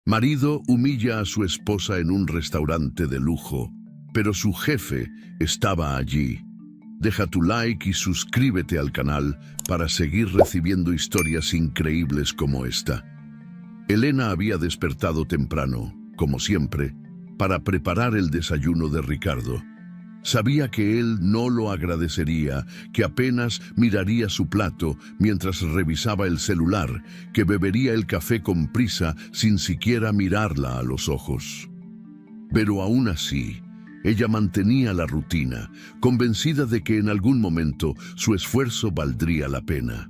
Marido humilla a su esposa en un restaurante de lujo, pero su jefe estaba allí. Deja tu like y suscríbete al canal para seguir recibiendo historias increíbles como esta. Elena había despertado temprano, como siempre, para preparar el desayuno de Ricardo. Sabía que él no lo agradecería, que apenas miraría su plato mientras revisaba el celular, que bebería el café con prisa sin siquiera mirarla a los ojos. Pero aún así, ella mantenía la rutina, convencida de que en algún momento su esfuerzo valdría la pena.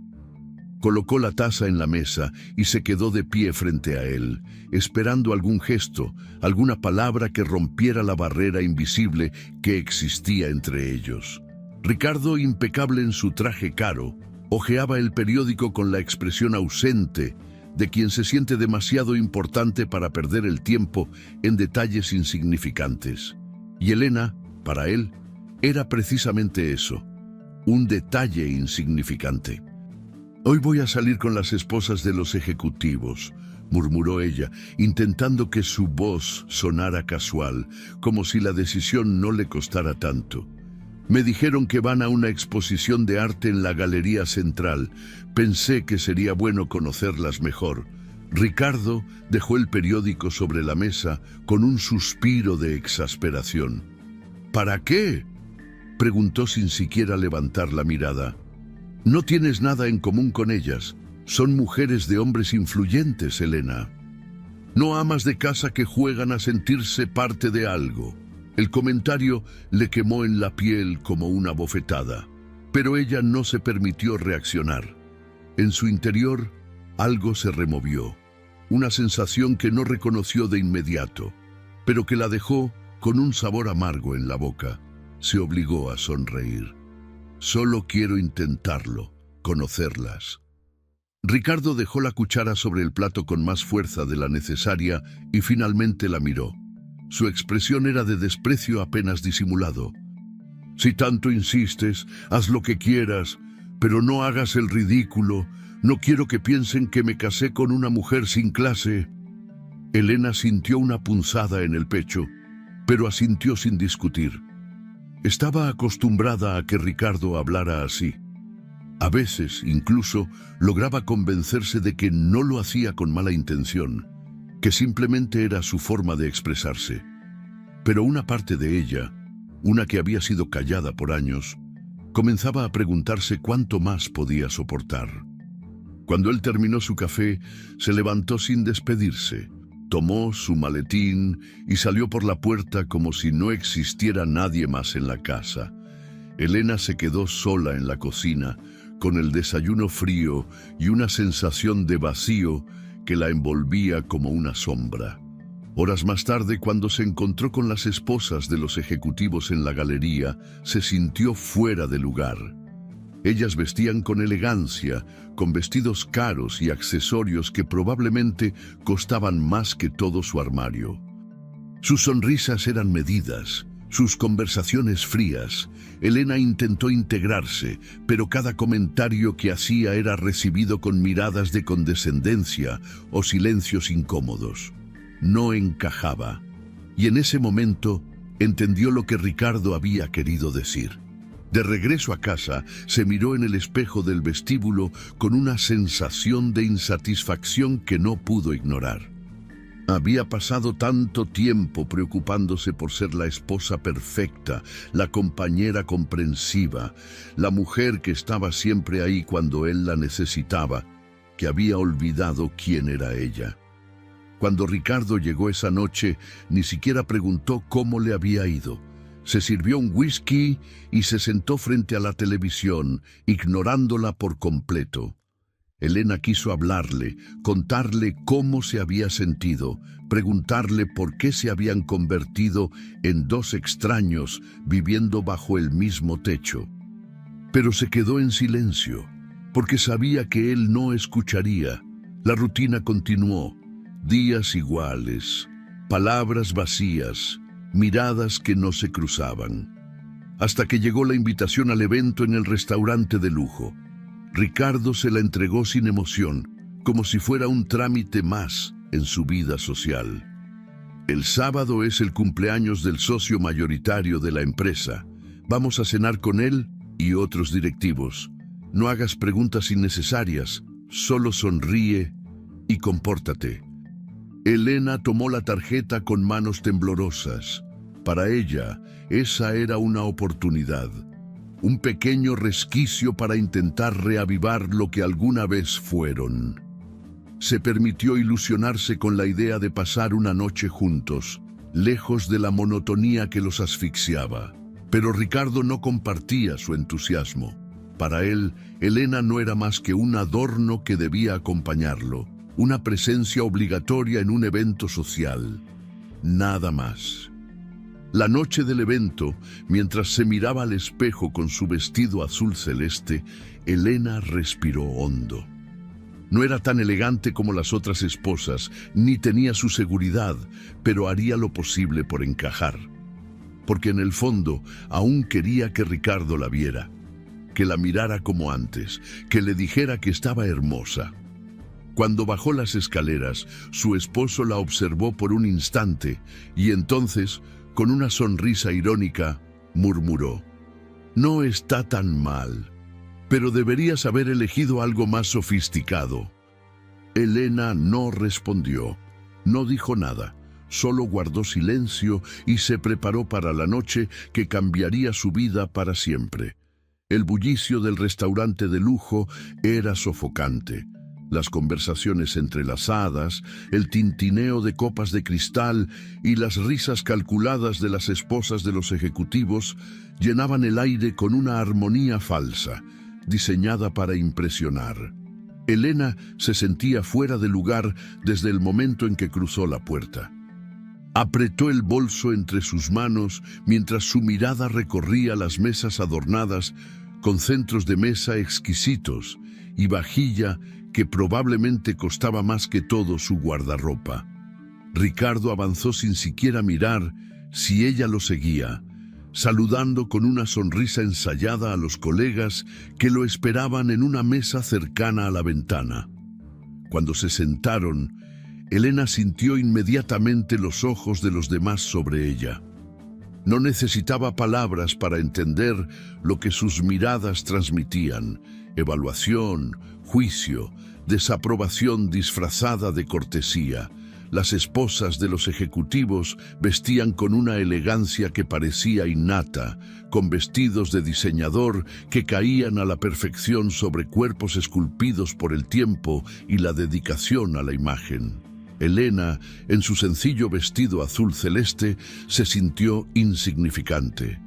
Colocó la taza en la mesa y se quedó de pie frente a él, esperando algún gesto, alguna palabra que rompiera la barrera invisible que existía entre ellos. Ricardo, impecable en su traje caro, hojeaba el periódico con la expresión ausente de quien se siente demasiado importante para perder el tiempo en detalles insignificantes. Y Elena, para él, era precisamente eso, un detalle insignificante. «Hoy voy a salir con las esposas de los ejecutivos», murmuró ella, intentando que su voz sonara casual, como si la decisión no le costara tanto. «Me dijeron que van a una exposición de arte en la Galería Central. Pensé que sería bueno conocerlas mejor». Ricardo dejó el periódico sobre la mesa con un suspiro de exasperación. «¿Para qué?», preguntó sin siquiera levantar la mirada. «No tienes nada en común con ellas. Son mujeres de hombres influyentes, Elena. No amas de casa que juegan a sentirse parte de algo». El comentario le quemó en la piel como una bofetada, pero ella no se permitió reaccionar. En su interior, algo se removió, una sensación que no reconoció de inmediato, pero que la dejó con un sabor amargo en la boca. Se obligó a sonreír. «Solo quiero intentarlo, conocerlas». Ricardo dejó la cuchara sobre el plato con más fuerza de la necesaria y finalmente la miró. Su expresión era de desprecio apenas disimulado. «Si tanto insistes, haz lo que quieras, pero no hagas el ridículo. No quiero que piensen que me casé con una mujer sin clase». Elena sintió una punzada en el pecho, pero asintió sin discutir. Estaba acostumbrada a que Ricardo hablara así. A veces, incluso, lograba convencerse de que no lo hacía con mala intención, que simplemente era su forma de expresarse. Pero una parte de ella, una que había sido callada por años, comenzaba a preguntarse cuánto más podía soportar. Cuando él terminó su café, se levantó sin despedirse. Tomó su maletín y salió por la puerta como si no existiera nadie más en la casa. Elena se quedó sola en la cocina, con el desayuno frío y una sensación de vacío que la envolvía como una sombra. Horas más tarde, cuando se encontró con las esposas de los ejecutivos en la galería, se sintió fuera de lugar. Ellas vestían con elegancia, con vestidos caros y accesorios que probablemente costaban más que todo su armario. Sus sonrisas eran medidas, sus conversaciones frías. Elena intentó integrarse, pero cada comentario que hacía era recibido con miradas de condescendencia o silencios incómodos. No encajaba, y en ese momento entendió lo que Ricardo había querido decir. De regreso a casa, se miró en el espejo del vestíbulo con una sensación de insatisfacción que no pudo ignorar. Había pasado tanto tiempo preocupándose por ser la esposa perfecta, la compañera comprensiva, la mujer que estaba siempre ahí cuando él la necesitaba, que había olvidado quién era ella. Cuando Ricardo llegó esa noche, ni siquiera preguntó cómo le había ido. Se sirvió un whisky y se sentó frente a la televisión, ignorándola por completo. Elena quiso hablarle, contarle cómo se había sentido, preguntarle por qué se habían convertido en dos extraños viviendo bajo el mismo techo. Pero se quedó en silencio, porque sabía que él no escucharía. La rutina continuó, días iguales, palabras vacías, miradas que no se cruzaban, hasta que llegó la invitación al evento en el restaurante de lujo. Ricardo se la entregó sin emoción, como si fuera un trámite más, en su vida social. El sábado es el cumpleaños del socio mayoritario de la empresa. Vamos a cenar con él y otros directivos. No hagas preguntas innecesarias, solo sonríe y compórtate. Elena tomó la tarjeta con manos temblorosas. Para ella, esa era una oportunidad, un pequeño resquicio para intentar reavivar lo que alguna vez fueron. Se permitió ilusionarse con la idea de pasar una noche juntos, lejos de la monotonía que los asfixiaba. Pero Ricardo no compartía su entusiasmo. Para él, Elena no era más que un adorno que debía acompañarlo, una presencia obligatoria en un evento social. Nada más. La noche del evento, mientras se miraba al espejo con su vestido azul celeste, Elena respiró hondo. No era tan elegante como las otras esposas, ni tenía su seguridad, pero haría lo posible por encajar. Porque en el fondo aún quería que Ricardo la viera, que la mirara como antes, que le dijera que estaba hermosa. Cuando bajó las escaleras, su esposo la observó por un instante y entonces, con una sonrisa irónica, murmuró: «No está tan mal, pero deberías haber elegido algo más sofisticado». Elena no respondió, no dijo nada, solo guardó silencio y se preparó para la noche que cambiaría su vida para siempre. El bullicio del restaurante de lujo era sofocante. Las conversaciones entrelazadas, el tintineo de copas de cristal y las risas calculadas de las esposas de los ejecutivos llenaban el aire con una armonía falsa, diseñada para impresionar. Elena se sentía fuera de lugar desde el momento en que cruzó la puerta. Apretó el bolso entre sus manos mientras su mirada recorría las mesas adornadas con centros de mesa exquisitos y vajilla que probablemente costaba más que todo su guardarropa. Ricardo avanzó sin siquiera mirar si ella lo seguía, saludando con una sonrisa ensayada a los colegas que lo esperaban en una mesa cercana a la ventana. Cuando se sentaron, Elena sintió inmediatamente los ojos de los demás sobre ella. No necesitaba palabras para entender lo que sus miradas transmitían: evaluación, juicio, desaprobación disfrazada de cortesía. Las esposas de los ejecutivos vestían con una elegancia que parecía innata, con vestidos de diseñador que caían a la perfección sobre cuerpos esculpidos por el tiempo y la dedicación a la imagen. Elena, en su sencillo vestido azul celeste, se sintió insignificante.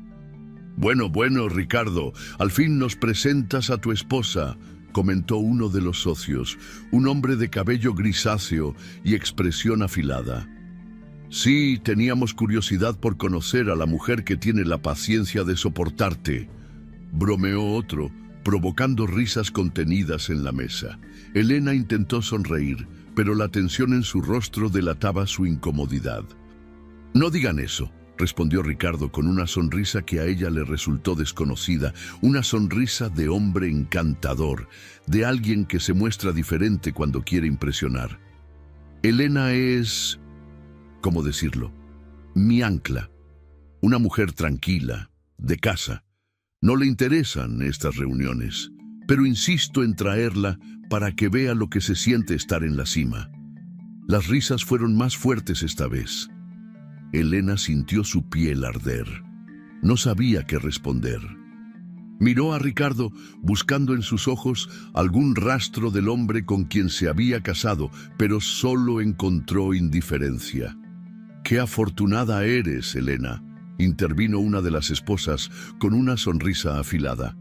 Bueno, Ricardo, al fin nos presentas a tu esposa», comentó uno de los socios, un hombre de cabello grisáceo y expresión afilada. «Sí, teníamos curiosidad por conocer a la mujer que tiene la paciencia de soportarte», bromeó otro, provocando risas contenidas en la mesa. Elena intentó sonreír, pero la tensión en su rostro delataba su incomodidad. «No digan eso», respondió Ricardo con una sonrisa que a ella le resultó desconocida, una sonrisa de hombre encantador, de alguien que se muestra diferente cuando quiere impresionar. «Elena es, ¿cómo decirlo?, mi ancla, una mujer tranquila, de casa. No le interesan estas reuniones, pero insisto en traerla para que vea lo que se siente estar en la cima». Las risas fueron más fuertes esta vez. Elena sintió su piel arder. No sabía qué responder. Miró a Ricardo buscando en sus ojos algún rastro del hombre con quien se había casado, pero solo encontró indiferencia. «Qué afortunada eres, Elena», intervino una de las esposas con una sonrisa afilada.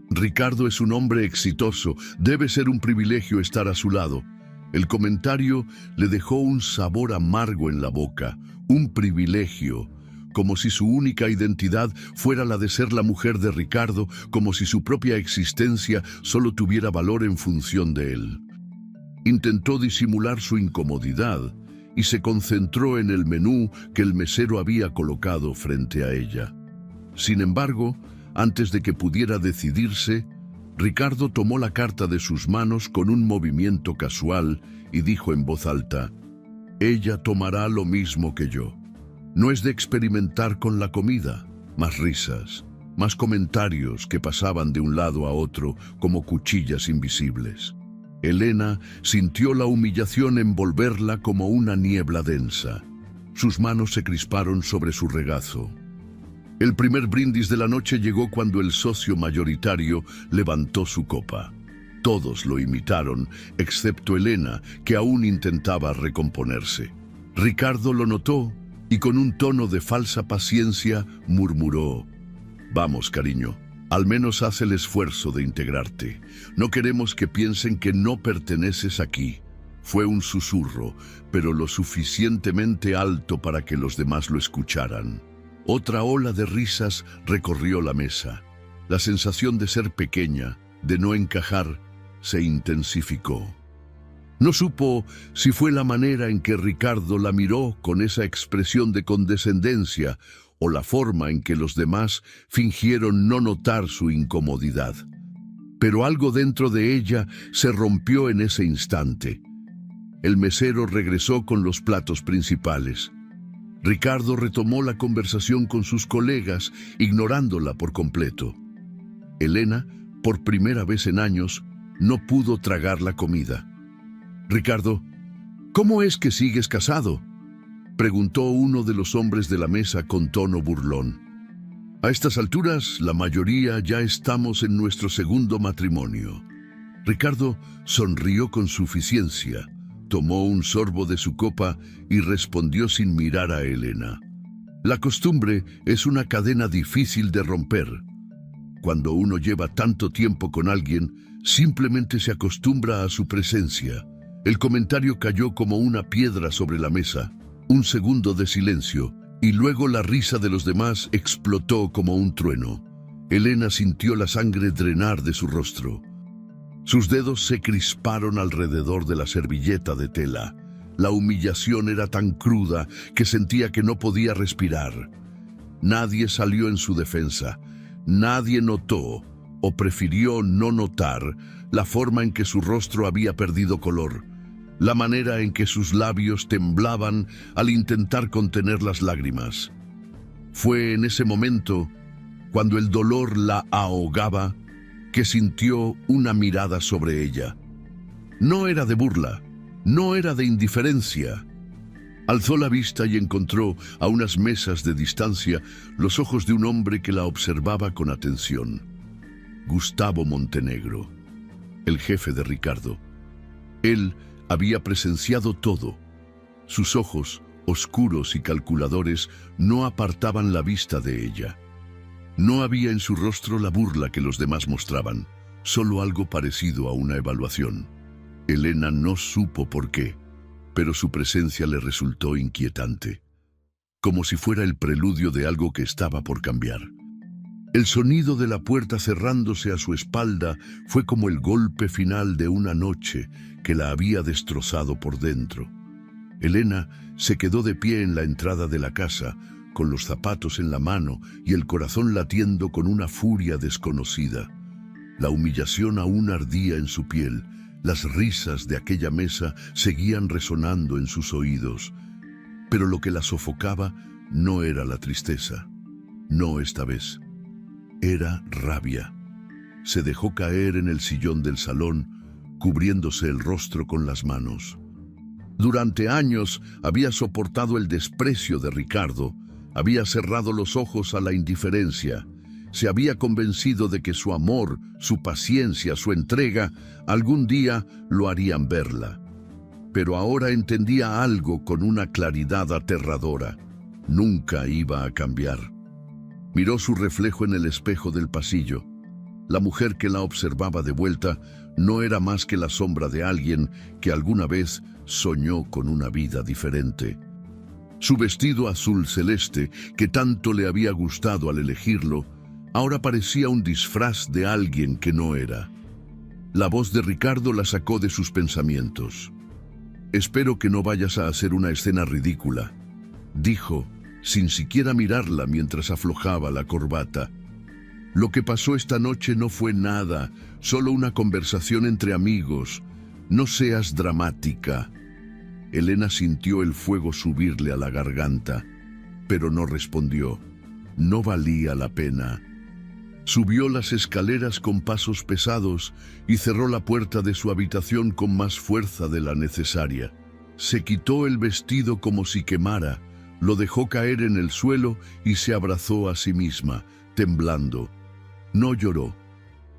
«Ricardo es un hombre exitoso, debe ser un privilegio estar a su lado». El comentario le dejó un sabor amargo en la boca, un privilegio, como si su única identidad fuera la de ser la mujer de Ricardo, como si su propia existencia solo tuviera valor en función de él. Intentó disimular su incomodidad y se concentró en el menú que el mesero había colocado frente a ella. Sin embargo, antes de que pudiera decidirse, Ricardo tomó la carta de sus manos con un movimiento casual y dijo en voz alta: Ella tomará lo mismo que yo. No es de experimentar con la comida, más risas, más comentarios que pasaban de un lado a otro como cuchillas invisibles. Elena sintió la humillación envolverla como una niebla densa. Sus manos se crisparon sobre su regazo. El primer brindis de la noche llegó cuando el socio mayoritario levantó su copa. Todos lo imitaron, excepto Elena, que aún intentaba recomponerse. Ricardo lo notó y con un tono de falsa paciencia murmuró: «Vamos, cariño, al menos haz el esfuerzo de integrarte. No queremos que piensen que no perteneces aquí». Fue un susurro, pero lo suficientemente alto para que los demás lo escucharan. Otra ola de risas recorrió la mesa. La sensación de ser pequeña, de no encajar, se intensificó. No supo si fue la manera en que Ricardo la miró con esa expresión de condescendencia o la forma en que los demás fingieron no notar su incomodidad. Pero algo dentro de ella se rompió en ese instante. El mesero regresó con los platos principales. Ricardo retomó la conversación con sus colegas, ignorándola por completo. Elena, por primera vez en años, no pudo tragar la comida. «Ricardo, ¿cómo es que sigues casado?», preguntó uno de los hombres de la mesa con tono burlón. «A estas alturas, la mayoría ya estamos en nuestro segundo matrimonio». Ricardo sonrió con suficiencia. Tomó un sorbo de su copa y respondió sin mirar a Elena. La costumbre es una cadena difícil de romper. Cuando uno lleva tanto tiempo con alguien, simplemente se acostumbra a su presencia. El comentario cayó como una piedra sobre la mesa. Un segundo de silencio, y luego la risa de los demás explotó como un trueno. Elena sintió la sangre drenar de su rostro. Sus dedos se crisparon alrededor de la servilleta de tela. La humillación era tan cruda que sentía que no podía respirar. Nadie salió en su defensa. Nadie notó, o prefirió no notar, la forma en que su rostro había perdido color, la manera en que sus labios temblaban al intentar contener las lágrimas. Fue en ese momento, cuando el dolor la ahogaba, que sintió una mirada sobre ella. No era de burla, no era de indiferencia. Alzó la vista y encontró, a unas mesas de distancia, los ojos de un hombre que la observaba con atención. Gustavo Montenegro, el jefe de Ricardo. Él había presenciado todo. Sus ojos, oscuros y calculadores, no apartaban la vista de ella. No había en su rostro la burla que los demás mostraban, solo algo parecido a una evaluación. Elena no supo por qué, pero su presencia le resultó inquietante, como si fuera el preludio de algo que estaba por cambiar. El sonido de la puerta cerrándose a su espalda fue como el golpe final de una noche que la había destrozado por dentro. Elena se quedó de pie en la entrada de la casa, con los zapatos en la mano y el corazón latiendo con una furia desconocida. La humillación aún ardía en su piel. Las risas de aquella mesa seguían resonando en sus oídos. Pero lo que la sofocaba no era la tristeza. No esta vez. Era rabia. Se dejó caer en el sillón del salón, cubriéndose el rostro con las manos. Durante años había soportado el desprecio de Ricardo, había cerrado los ojos a la indiferencia, se había convencido de que su amor, su paciencia, su entrega, algún día lo harían verla. Pero ahora entendía algo con una claridad aterradora. Nunca iba a cambiar. Miró su reflejo en el espejo del pasillo. La mujer que la observaba de vuelta no era más que la sombra de alguien que alguna vez soñó con una vida diferente. Su vestido azul celeste, que tanto le había gustado al elegirlo, ahora parecía un disfraz de alguien que no era. La voz de Ricardo la sacó de sus pensamientos. «Espero que no vayas a hacer una escena ridícula», dijo, sin siquiera mirarla mientras aflojaba la corbata. «Lo que pasó esta noche no fue nada, solo una conversación entre amigos. No seas dramática». Elena sintió el fuego subirle a la garganta, pero no respondió. No valía la pena. Subió las escaleras con pasos pesados y cerró la puerta de su habitación con más fuerza de la necesaria. Se quitó el vestido como si quemara, lo dejó caer en el suelo y se abrazó a sí misma, temblando. No lloró.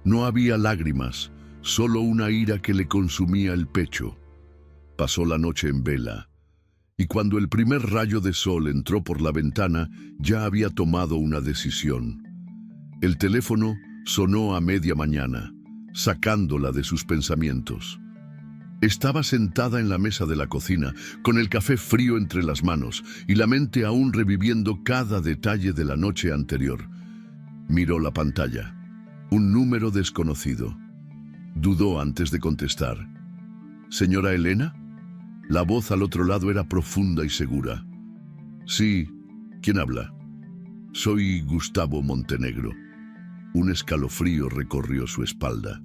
No había lágrimas, solo una ira que le consumía el pecho. Pasó la noche en vela, y cuando el primer rayo de sol entró por la ventana, ya había tomado una decisión. El teléfono sonó a media mañana, sacándola de sus pensamientos. Estaba sentada en la mesa de la cocina, con el café frío entre las manos y la mente aún reviviendo cada detalle de la noche anterior. Miró la pantalla. Un número desconocido. Dudó antes de contestar. ¿Señora Elena? La voz al otro lado era profunda y segura. Sí, ¿quién habla? Soy Gustavo Montenegro. Un escalofrío recorrió su espalda.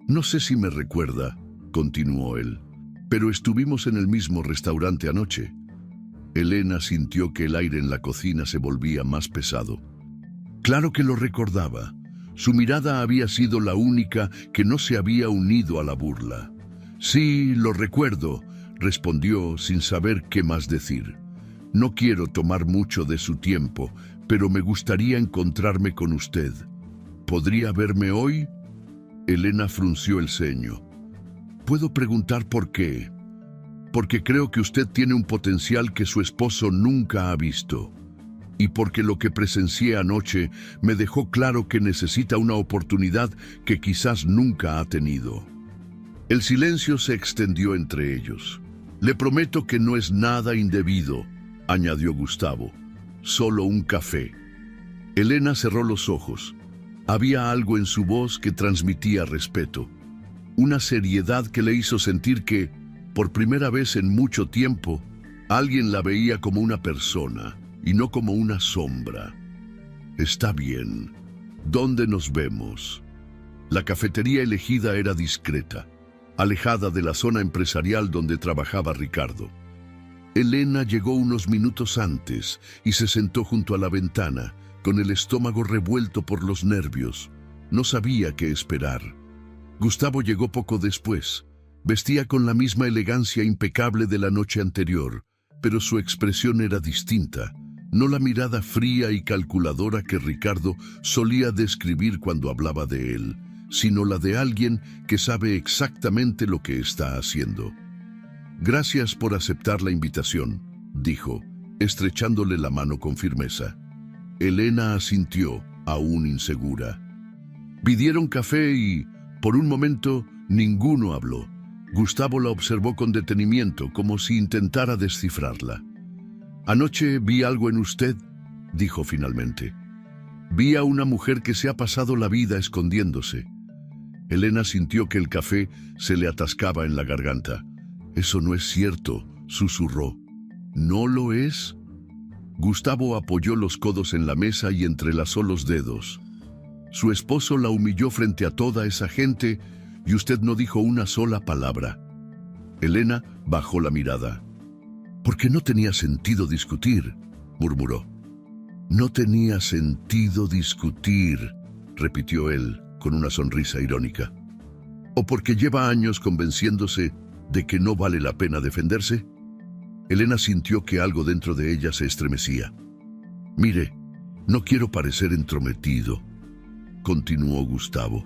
No sé si me recuerda, continuó él, pero estuvimos en el mismo restaurante anoche. Elena sintió que el aire en la cocina se volvía más pesado. Claro que lo recordaba. Su mirada había sido la única que no se había unido a la burla. Sí, lo recuerdo, respondió sin saber qué más decir. No quiero tomar mucho de su tiempo, pero me gustaría encontrarme con usted. ¿Podría verme hoy? Elena frunció el ceño. ¿Puedo preguntar por qué? Porque creo que usted tiene un potencial que su esposo nunca ha visto. Y porque lo que presencié anoche me dejó claro que necesita una oportunidad que quizás nunca ha tenido. El silencio se extendió entre ellos. Le prometo que no es nada indebido, añadió Gustavo. Solo un café. Elena cerró los ojos. Había algo en su voz que transmitía respeto. Una seriedad que le hizo sentir que, por primera vez en mucho tiempo, alguien la veía como una persona y no como una sombra. Está bien. ¿Dónde nos vemos? La cafetería elegida era discreta, alejada de la zona empresarial donde trabajaba Ricardo. Elena llegó unos minutos antes y se sentó junto a la ventana, con el estómago revuelto por los nervios. No sabía qué esperar. Gustavo llegó poco después. Vestía con la misma elegancia impecable de la noche anterior, pero su expresión era distinta. No la mirada fría y calculadora que Ricardo solía describir cuando hablaba de él, sino la de alguien que sabe exactamente lo que está haciendo. Gracias por aceptar la invitación, dijo, estrechándole la mano con firmeza. Elena asintió, aún insegura. Pidieron café y, por un momento, ninguno habló. Gustavo la observó con detenimiento, como si intentara descifrarla. Anoche vi algo en usted, dijo finalmente. Vi a una mujer que se ha pasado la vida escondiéndose. Elena sintió que el café se le atascaba en la garganta. Eso no es cierto, susurró. ¿No lo es? Gustavo apoyó los codos en la mesa y entrelazó los dedos. Su esposo la humilló frente a toda esa gente y usted no dijo una sola palabra. Elena bajó la mirada. Porque no tenía sentido discutir, murmuró. No tenía sentido discutir, repitió él con una sonrisa irónica. ¿O porque lleva años convenciéndose de que no vale la pena defenderse? Elena sintió que algo dentro de ella se estremecía. Mire, no quiero parecer entrometido, continuó Gustavo.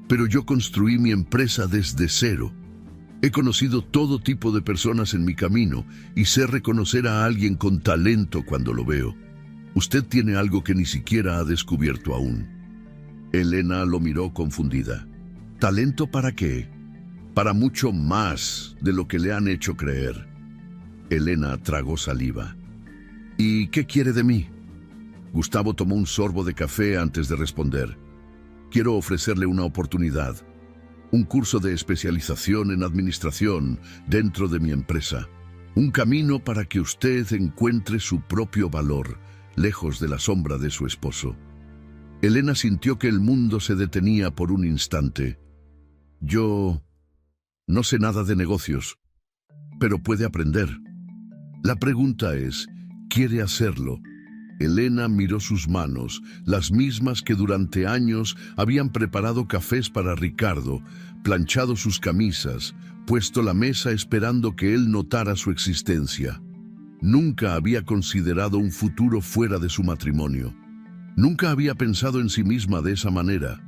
Pero yo construí mi empresa desde cero. He conocido todo tipo de personas en mi camino y sé reconocer a alguien con talento cuando lo veo. Usted tiene algo que ni siquiera ha descubierto aún. Elena lo miró confundida. ¿Talento para qué? Para mucho más de lo que le han hecho creer. Elena tragó saliva. ¿Y qué quiere de mí? Gustavo tomó un sorbo de café antes de responder. Quiero ofrecerle una oportunidad. Un curso de especialización en administración dentro de mi empresa. Un camino para que usted encuentre su propio valor, lejos de la sombra de su esposo. Elena sintió que el mundo se detenía por un instante. Yo no sé nada de negocios, pero puede aprender. La pregunta es, ¿quiere hacerlo? Elena miró sus manos, las mismas que durante años habían preparado cafés para Ricardo, planchado sus camisas, puesto la mesa esperando que él notara su existencia. Nunca había considerado un futuro fuera de su matrimonio. Nunca había pensado en sí misma de esa manera.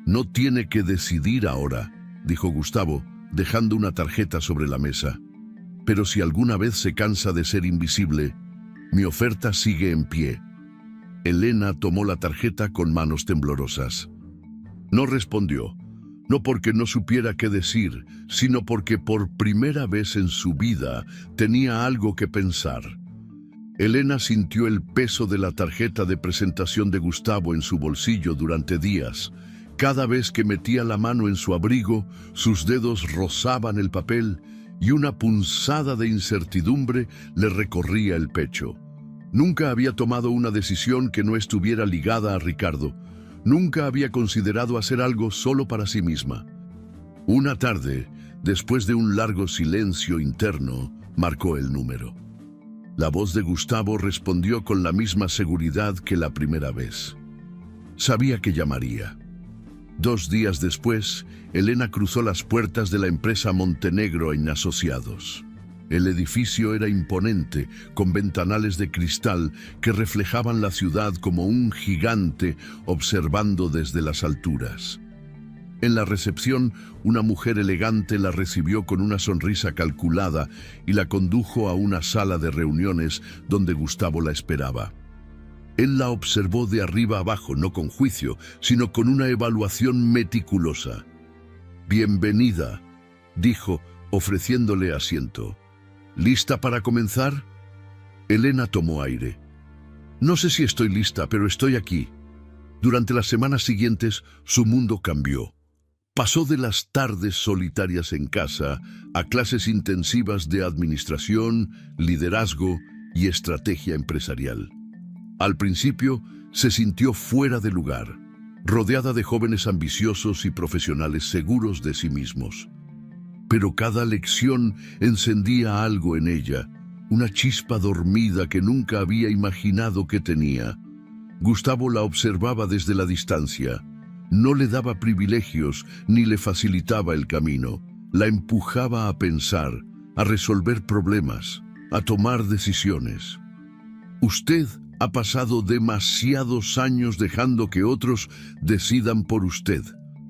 No tiene que decidir ahora, dijo Gustavo, dejando una tarjeta sobre la mesa. Pero si alguna vez se cansa de ser invisible, mi oferta sigue en pie. Elena tomó la tarjeta con manos temblorosas. No respondió, no porque no supiera qué decir, sino porque por primera vez en su vida tenía algo que pensar. Elena sintió el peso de la tarjeta de presentación de Gustavo en su bolsillo durante días. Cada vez que metía la mano en su abrigo, sus dedos rozaban el papel y una punzada de incertidumbre le recorría el pecho. Nunca había tomado una decisión que no estuviera ligada a Ricardo. Nunca había considerado hacer algo solo para sí misma. Una tarde, después de un largo silencio interno, marcó el número. La voz de Gustavo respondió con la misma seguridad que la primera vez. Sabía que llamaría. 2 días después, Elena cruzó las puertas de la empresa Montenegro en Asociados. El edificio era imponente, con ventanales de cristal que reflejaban la ciudad como un gigante observando desde las alturas. En la recepción, una mujer elegante la recibió con una sonrisa calculada y la condujo a una sala de reuniones donde Gustavo la esperaba. Él la observó de arriba abajo, no con juicio, sino con una evaluación meticulosa. «Bienvenida», dijo, ofreciéndole asiento. «¿Lista para comenzar?» Elena tomó aire. «No sé si estoy lista, pero estoy aquí». Durante las semanas siguientes, su mundo cambió. Pasó de las tardes solitarias en casa a clases intensivas de administración, liderazgo y estrategia empresarial. Al principio, se sintió fuera de lugar, rodeada de jóvenes ambiciosos y profesionales seguros de sí mismos. Pero cada lección encendía algo en ella, una chispa dormida que nunca había imaginado que tenía. Gustavo la observaba desde la distancia. No le daba privilegios ni le facilitaba el camino. La empujaba a pensar, a resolver problemas, a tomar decisiones. «Usted ha pasado demasiados años dejando que otros decidan por usted»,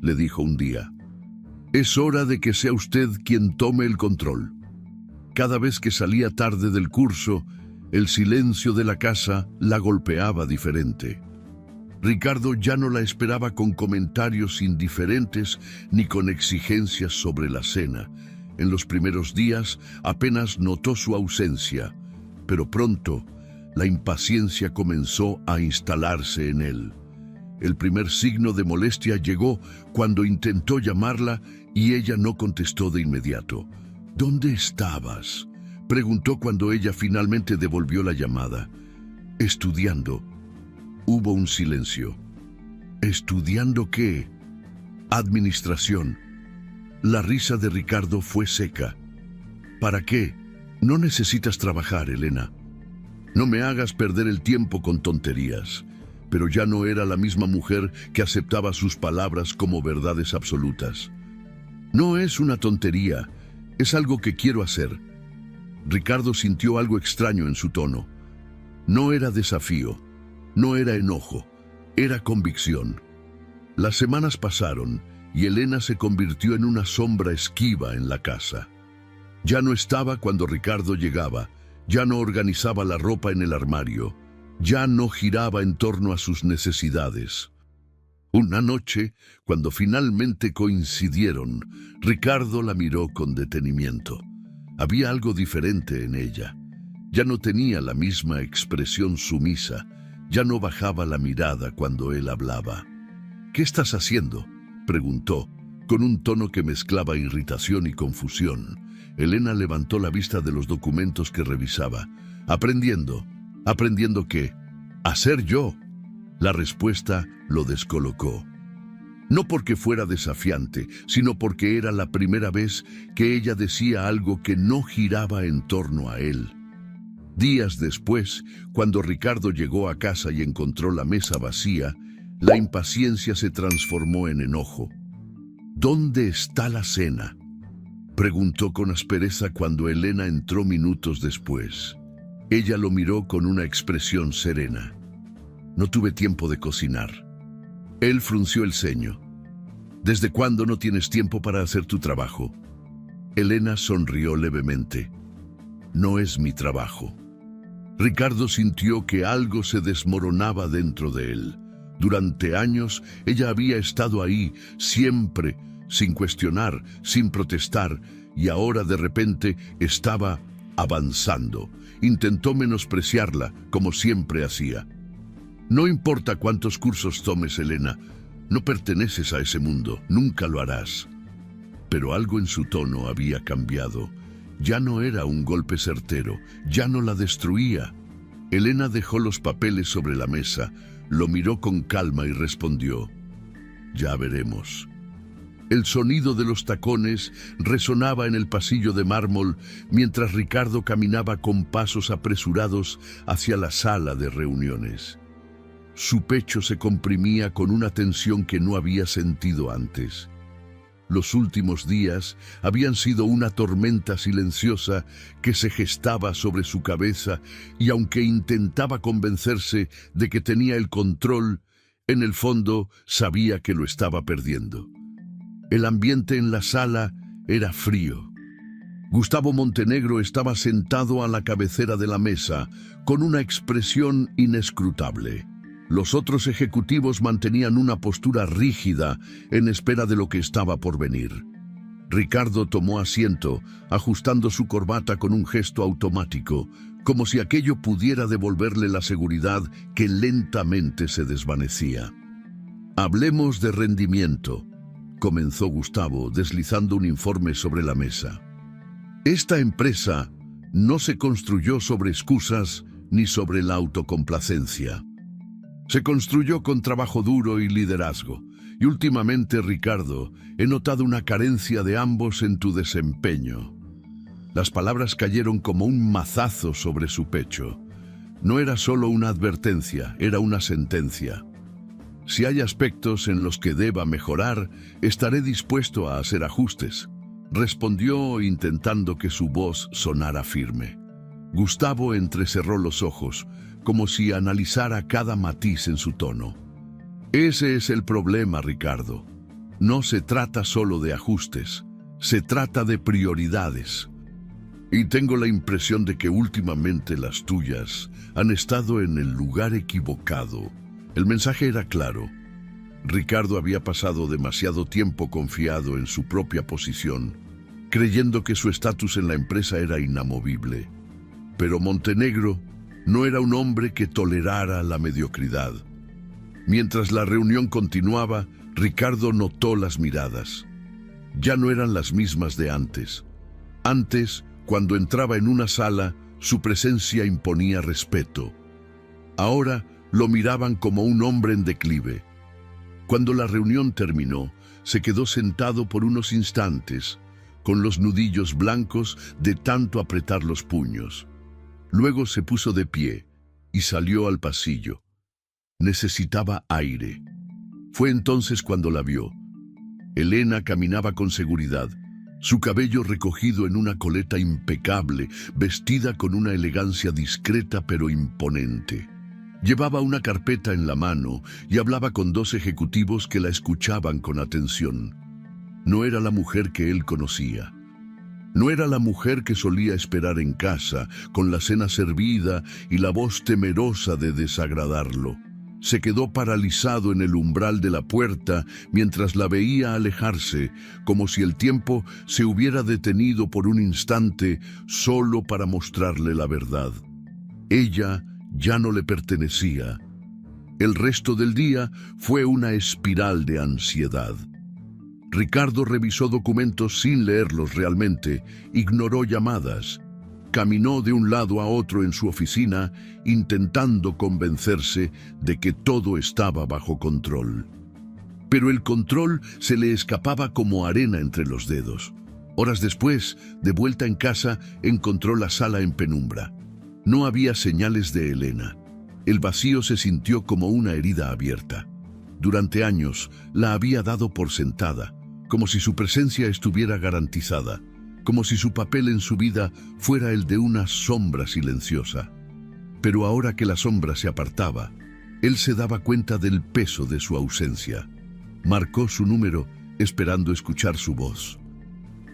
le dijo un día. «Es hora de que sea usted quien tome el control». Cada vez que salía tarde del curso, el silencio de la casa la golpeaba diferente. Ricardo ya no la esperaba con comentarios indiferentes ni con exigencias sobre la cena. En los primeros días apenas notó su ausencia, pero pronto la impaciencia comenzó a instalarse en él. El primer signo de molestia llegó cuando intentó llamarla y ella no contestó de inmediato. «¿Dónde estabas?», preguntó cuando ella finalmente devolvió la llamada. «Estudiando». Hubo un silencio. «¿Estudiando qué?» «Administración». La risa de Ricardo fue seca. «¿Para qué? No necesitas trabajar, Elena. No me hagas perder el tiempo con tonterías». Pero ya no era la misma mujer que aceptaba sus palabras como verdades absolutas. «No es una tontería, es algo que quiero hacer». Ricardo sintió algo extraño en su tono. No era desafío, no era enojo, era convicción. Las semanas pasaron y Elena se convirtió en una sombra esquiva en la casa. Ya no estaba cuando Ricardo llegaba, ya no organizaba la ropa en el armario, ya no giraba en torno a sus necesidades. Una noche, cuando finalmente coincidieron, Ricardo la miró con detenimiento. Había algo diferente en ella. Ya no tenía la misma expresión sumisa, ya no bajaba la mirada cuando él hablaba. «¿Qué estás haciendo?», preguntó, con un tono que mezclaba irritación y confusión. Elena levantó la vista de los documentos que revisaba. «Aprendiendo». «¿Aprendiendo qué?». «A ser yo». La respuesta lo descolocó. No porque fuera desafiante, sino porque era la primera vez que ella decía algo que no giraba en torno a él. Días después, cuando Ricardo llegó a casa y encontró la mesa vacía, la impaciencia se transformó en enojo. ¿Dónde está la cena?, preguntó con aspereza cuando Elena entró minutos después. Ella lo miró con una expresión serena. No tuve tiempo de cocinar. Él frunció el ceño. ¿Desde cuándo no tienes tiempo para hacer tu trabajo? Elena sonrió levemente. No es mi trabajo. Ricardo sintió que algo se desmoronaba dentro de él. Durante años ella había estado ahí, siempre, sin cuestionar, sin protestar, y ahora de repente estaba avanzando. Intentó menospreciarla, como siempre hacía. No importa cuántos cursos tomes, Elena, no perteneces a ese mundo, nunca lo harás. Pero algo en su tono había cambiado. Ya no era un golpe certero, ya no la destruía. Elena dejó los papeles sobre la mesa, lo miró con calma y respondió: ya veremos. El sonido de los tacones resonaba en el pasillo de mármol mientras Ricardo caminaba con pasos apresurados hacia la sala de reuniones. Su pecho se comprimía con una tensión que no había sentido antes. Los últimos días habían sido una tormenta silenciosa que se gestaba sobre su cabeza, y aunque intentaba convencerse de que tenía el control, en el fondo sabía que lo estaba perdiendo. El ambiente en la sala era frío. Gustavo Montenegro estaba sentado a la cabecera de la mesa, con una expresión inescrutable. Los otros ejecutivos mantenían una postura rígida en espera de lo que estaba por venir. Ricardo tomó asiento, ajustando su corbata con un gesto automático, como si aquello pudiera devolverle la seguridad que lentamente se desvanecía. Hablemos de rendimiento, comenzó Gustavo, deslizando un informe sobre la mesa. Esta empresa no se construyó sobre excusas ni sobre la autocomplacencia. Se construyó con trabajo duro y liderazgo. Y últimamente, Ricardo, he notado una carencia de ambos en tu desempeño. Las palabras cayeron como un mazazo sobre su pecho. No era solo una advertencia, era una sentencia. Si hay aspectos en los que deba mejorar, estaré dispuesto a hacer ajustes, respondió intentando que su voz sonara firme. Gustavo entrecerró los ojos, como si analizara cada matiz en su tono. Ese es el problema, Ricardo. No se trata solo de ajustes, se trata de prioridades. Y tengo la impresión de que últimamente las tuyas han estado en el lugar equivocado. El mensaje era claro. Ricardo había pasado demasiado tiempo confiado en su propia posición, creyendo que su estatus en la empresa era inamovible. Pero Montenegro no era un hombre que tolerara la mediocridad. Mientras la reunión continuaba, Ricardo notó las miradas. Ya no eran las mismas de antes. Antes, cuando entraba en una sala, su presencia imponía respeto. Ahora lo miraban como un hombre en declive. Cuando la reunión terminó, se quedó sentado por unos instantes, con los nudillos blancos de tanto apretar los puños. Luego se puso de pie y salió al pasillo. Necesitaba aire. Fue entonces cuando la vio. Elena caminaba con seguridad, su cabello recogido en una coleta impecable, vestida con una elegancia discreta pero imponente. Llevaba una carpeta en la mano y hablaba con dos ejecutivos que la escuchaban con atención. No era la mujer que él conocía. No era la mujer que solía esperar en casa, con la cena servida y la voz temerosa de desagradarlo. Se quedó paralizado en el umbral de la puerta mientras la veía alejarse, como si el tiempo se hubiera detenido por un instante solo para mostrarle la verdad. Ella ya no le pertenecía. El resto del día fue una espiral de ansiedad. Ricardo revisó documentos sin leerlos realmente, ignoró llamadas, caminó de un lado a otro en su oficina, intentando convencerse de que todo estaba bajo control. pero el control se le escapaba como arena entre los dedos. Horas después, de vuelta en casa, encontró la sala en penumbra. No había señales de Elena. El vacío se sintió como una herida abierta. Durante años la había dado por sentada, como si su presencia estuviera garantizada, como si su papel en su vida fuera el de una sombra silenciosa. Pero ahora que la sombra se apartaba, él se daba cuenta del peso de su ausencia. Marcó su número esperando escuchar su voz.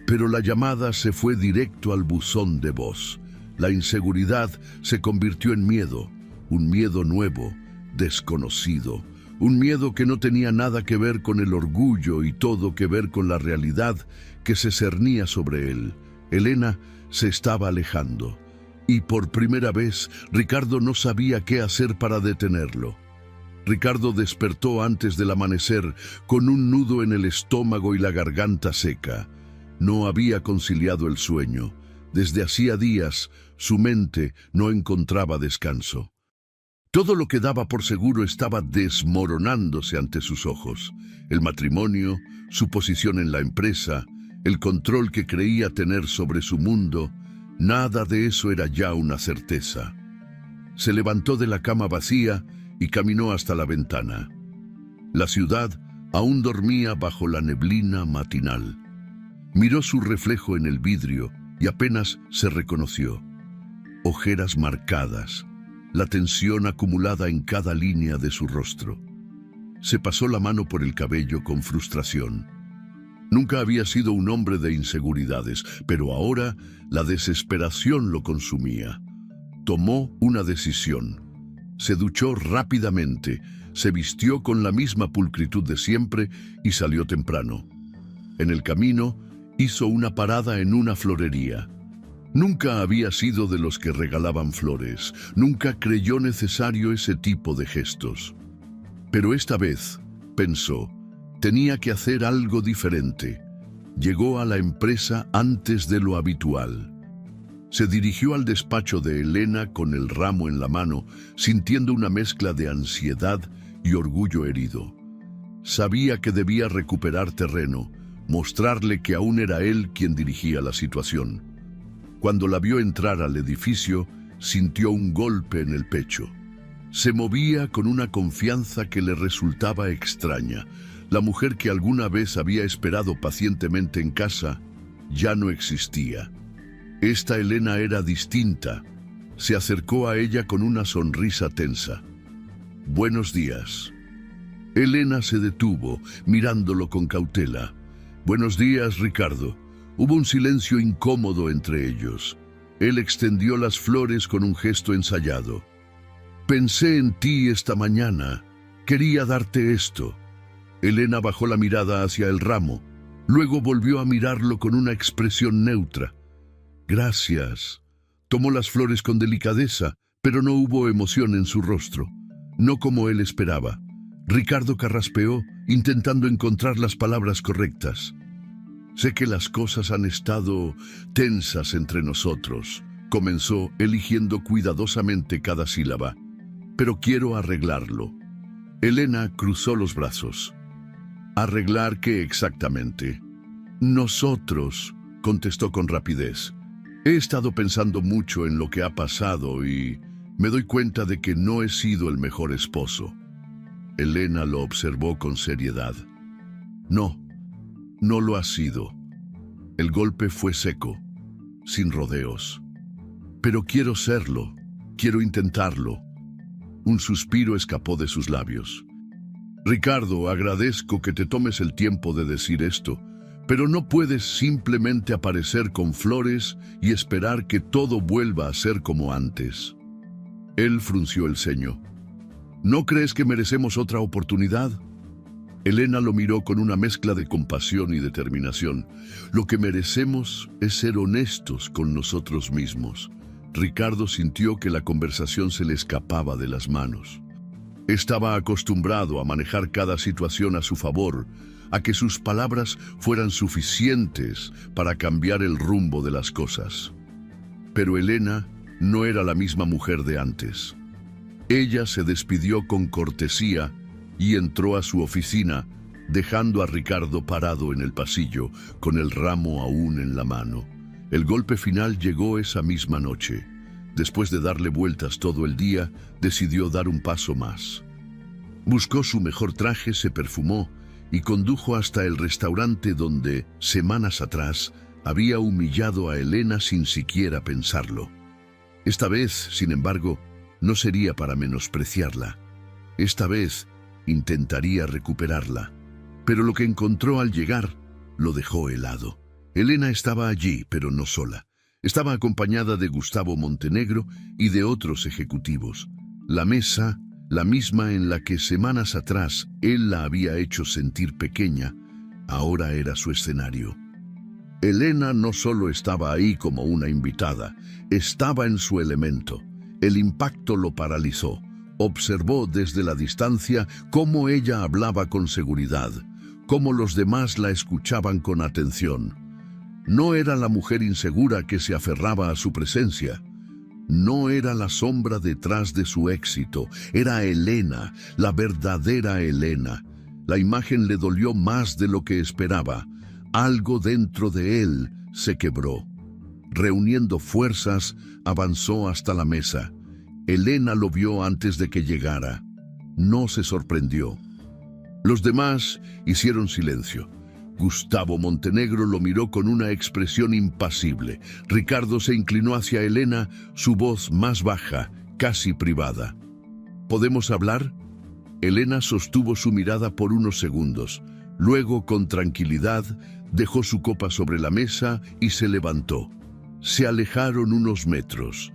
Pero la llamada se fue directo al buzón de voz. La inseguridad se convirtió en miedo, un miedo nuevo, desconocido, un miedo que no tenía nada que ver con el orgullo y todo que ver con la realidad que se cernía sobre él. Elena se estaba alejando, y por primera vez Ricardo no sabía qué hacer para detenerlo. Ricardo despertó antes del amanecer con un nudo en el estómago y la garganta seca. No había conciliado el sueño. Desde hacía días su mente no encontraba descanso. Todo lo que daba por seguro estaba desmoronándose ante sus ojos. El matrimonio, su posición en la empresa, el control que creía tener sobre su mundo, nada de eso era ya una certeza. Se levantó de la cama vacía y caminó hasta la ventana. La ciudad aún dormía bajo la neblina matinal. Miró su reflejo en el vidrio y apenas se reconoció. Ojeras marcadas, la tensión acumulada en cada línea de su rostro. Se pasó la mano por el cabello con frustración. Nunca había sido un hombre de inseguridades, pero ahora la desesperación lo consumía. Tomó una decisión. Se duchó rápidamente, se vistió con la misma pulcritud de siempre y salió temprano. En el camino, hizo una parada en una florería. Nunca había sido de los que regalaban flores, nunca creyó necesario ese tipo de gestos. Pero esta vez, pensó, tenía que hacer algo diferente. Llegó a la empresa antes de lo habitual. Se dirigió al despacho de Elena con el ramo en la mano, sintiendo una mezcla de ansiedad y orgullo herido. Sabía que debía recuperar terreno, mostrarle que aún era él quien dirigía la situación. Cuando la vio entrar al edificio, sintió un golpe en el pecho. Se movía con una confianza que le resultaba extraña. La mujer que alguna vez había esperado pacientemente en casa ya no existía. Esta Elena era distinta. Se acercó a ella con una sonrisa tensa. «Buenos días». Elena se detuvo, mirándolo con cautela. «Buenos días, Ricardo». Hubo un silencio incómodo entre ellos. Él extendió las flores con un gesto ensayado. «Pensé en ti esta mañana. Quería darte esto». Elena bajó la mirada hacia el ramo. Luego volvió a mirarlo con una expresión neutra. «Gracias». Tomó las flores con delicadeza, pero no hubo emoción en su rostro. No como él esperaba. Ricardo carraspeó, intentando encontrar las palabras correctas. «Sé que las cosas han estado tensas entre nosotros», comenzó, eligiendo cuidadosamente cada sílaba. «Pero quiero arreglarlo». Elena cruzó los brazos. «¿Arreglar qué exactamente?» «Nosotros», contestó con rapidez. «He estado pensando mucho en lo que ha pasado y me doy cuenta de que no he sido el mejor esposo». Elena lo observó con seriedad. «No. No lo ha sido». El golpe fue seco, sin rodeos. «Pero quiero serlo, quiero intentarlo». Un suspiro escapó de sus labios. «Ricardo, agradezco que te tomes el tiempo de decir esto, pero no puedes simplemente aparecer con flores y esperar que todo vuelva a ser como antes». Él frunció el ceño. «¿No crees que merecemos otra oportunidad?» Elena lo miró con una mezcla de compasión y determinación. «Lo que merecemos es ser honestos con nosotros mismos». Ricardo sintió que la conversación se le escapaba de las manos. Estaba acostumbrado a manejar cada situación a su favor, a que sus palabras fueran suficientes para cambiar el rumbo de las cosas. Pero Elena no era la misma mujer de antes. Ella se despidió con cortesía y entró a su oficina, dejando a Ricardo parado en el pasillo, con el ramo aún en la mano. El golpe final llegó esa misma noche. Después de darle vueltas todo el día, decidió dar un paso más. Buscó su mejor traje, se perfumó y condujo hasta el restaurante donde, semanas atrás, había humillado a Elena sin siquiera pensarlo. Esta vez, sin embargo, no sería para menospreciarla. Esta vez intentaría recuperarla. Pero lo que encontró al llegar lo dejó helado. Elena estaba allí, pero no sola. Estaba acompañada de Gustavo Montenegro y de otros ejecutivos. La mesa, la misma en la que semanas atrás él la había hecho sentir pequeña, ahora era su escenario. Elena no solo estaba ahí como una invitada, estaba en su elemento. El impacto lo paralizó. Observó desde la distancia cómo ella hablaba con seguridad, cómo los demás la escuchaban con atención. No era la mujer insegura que se aferraba a su presencia. No era la sombra detrás de su éxito. Era Elena, la verdadera Elena. La imagen le dolió más de lo que esperaba. Algo dentro de él se quebró. Reuniendo fuerzas, avanzó hasta la mesa. Elena lo vio antes de que llegara. No se sorprendió. Los demás hicieron silencio. Gustavo Montenegro lo miró con una expresión impasible. Ricardo se inclinó hacia Elena, su voz más baja, casi privada. ¿Podemos hablar? Elena sostuvo su mirada por unos segundos. Luego, con tranquilidad, dejó su copa sobre la mesa y se levantó. Se alejaron unos metros.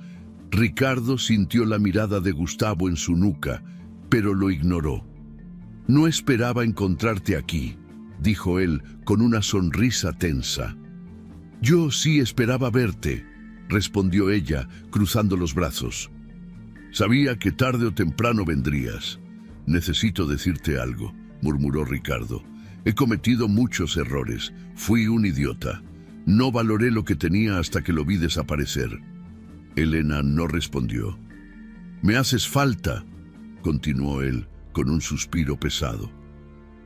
Ricardo sintió la mirada de Gustavo en su nuca, pero lo ignoró. «No esperaba encontrarte aquí», dijo él con una sonrisa tensa. «Yo sí esperaba verte», respondió ella, cruzando los brazos. «Sabía que tarde o temprano vendrías. Necesito decirte algo», murmuró Ricardo. «He cometido muchos errores. Fui un idiota. No valoré lo que tenía hasta que lo vi desaparecer». Elena no respondió. «Me haces falta», continuó él con un suspiro pesado.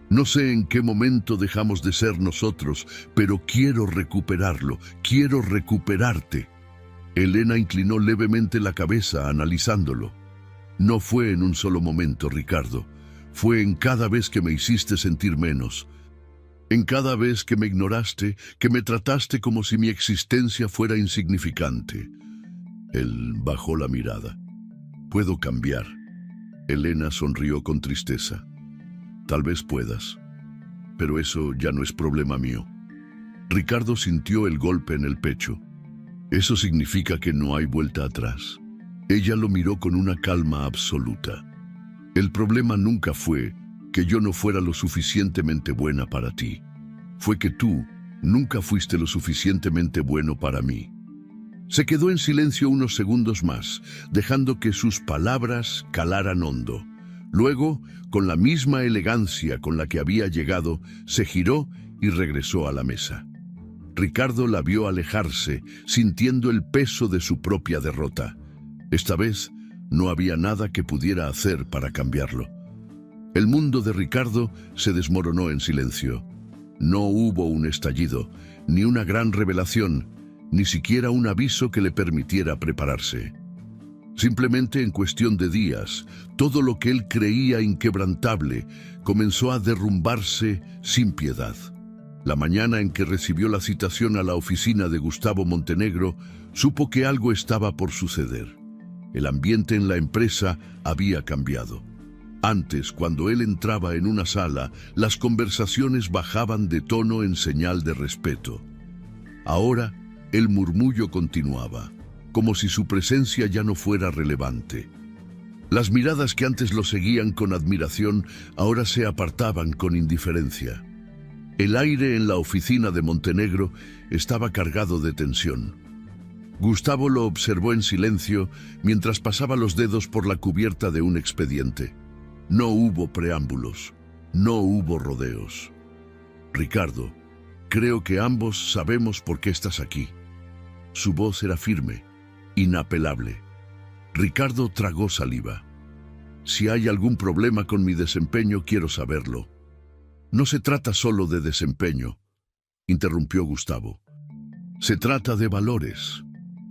«No sé en qué momento dejamos de ser nosotros, pero quiero recuperarlo, quiero recuperarte». Elena inclinó levemente la cabeza, analizándolo. «No fue en un solo momento, Ricardo. Fue en cada vez que me hiciste sentir menos. En cada vez que me ignoraste, que me trataste como si mi existencia fuera insignificante». Él bajó la mirada. «Puedo cambiar». Elena sonrió con tristeza. «Tal vez puedas, pero eso ya no es problema mío». Ricardo sintió el golpe en el pecho. «Eso significa que no hay vuelta atrás». Ella lo miró con una calma absoluta. «El problema nunca fue que yo no fuera lo suficientemente buena para ti. Fue que tú nunca fuiste lo suficientemente bueno para mí». Se quedó en silencio unos segundos más, dejando que sus palabras calaran hondo. Luego, con la misma elegancia con la que había llegado, se giró y regresó a la mesa. Ricardo la vio alejarse, sintiendo el peso de su propia derrota. Esta vez, no había nada que pudiera hacer para cambiarlo. El mundo de Ricardo se desmoronó en silencio. No hubo un estallido, ni una gran revelación, ni siquiera un aviso que le permitiera prepararse. Simplemente en cuestión de días, todo lo que él creía inquebrantable comenzó a derrumbarse sin piedad. La mañana en que recibió la citación a la oficina de Gustavo Montenegro, supo que algo estaba por suceder. El ambiente en la empresa había cambiado. Antes, cuando él entraba en una sala, las conversaciones bajaban de tono en señal de respeto. Ahora, el murmullo continuaba, como si su presencia ya no fuera relevante. Las miradas que antes lo seguían con admiración, ahora se apartaban con indiferencia. El aire en la oficina de Montenegro estaba cargado de tensión. Gustavo lo observó en silencio mientras pasaba los dedos por la cubierta de un expediente. No hubo preámbulos, no hubo rodeos. «Ricardo, creo que ambos sabemos por qué estás aquí». Su voz era firme, inapelable. Ricardo tragó saliva. «Si hay algún problema con mi desempeño, quiero saberlo». No se trata solo de desempeño, interrumpió Gustavo. Se trata de valores.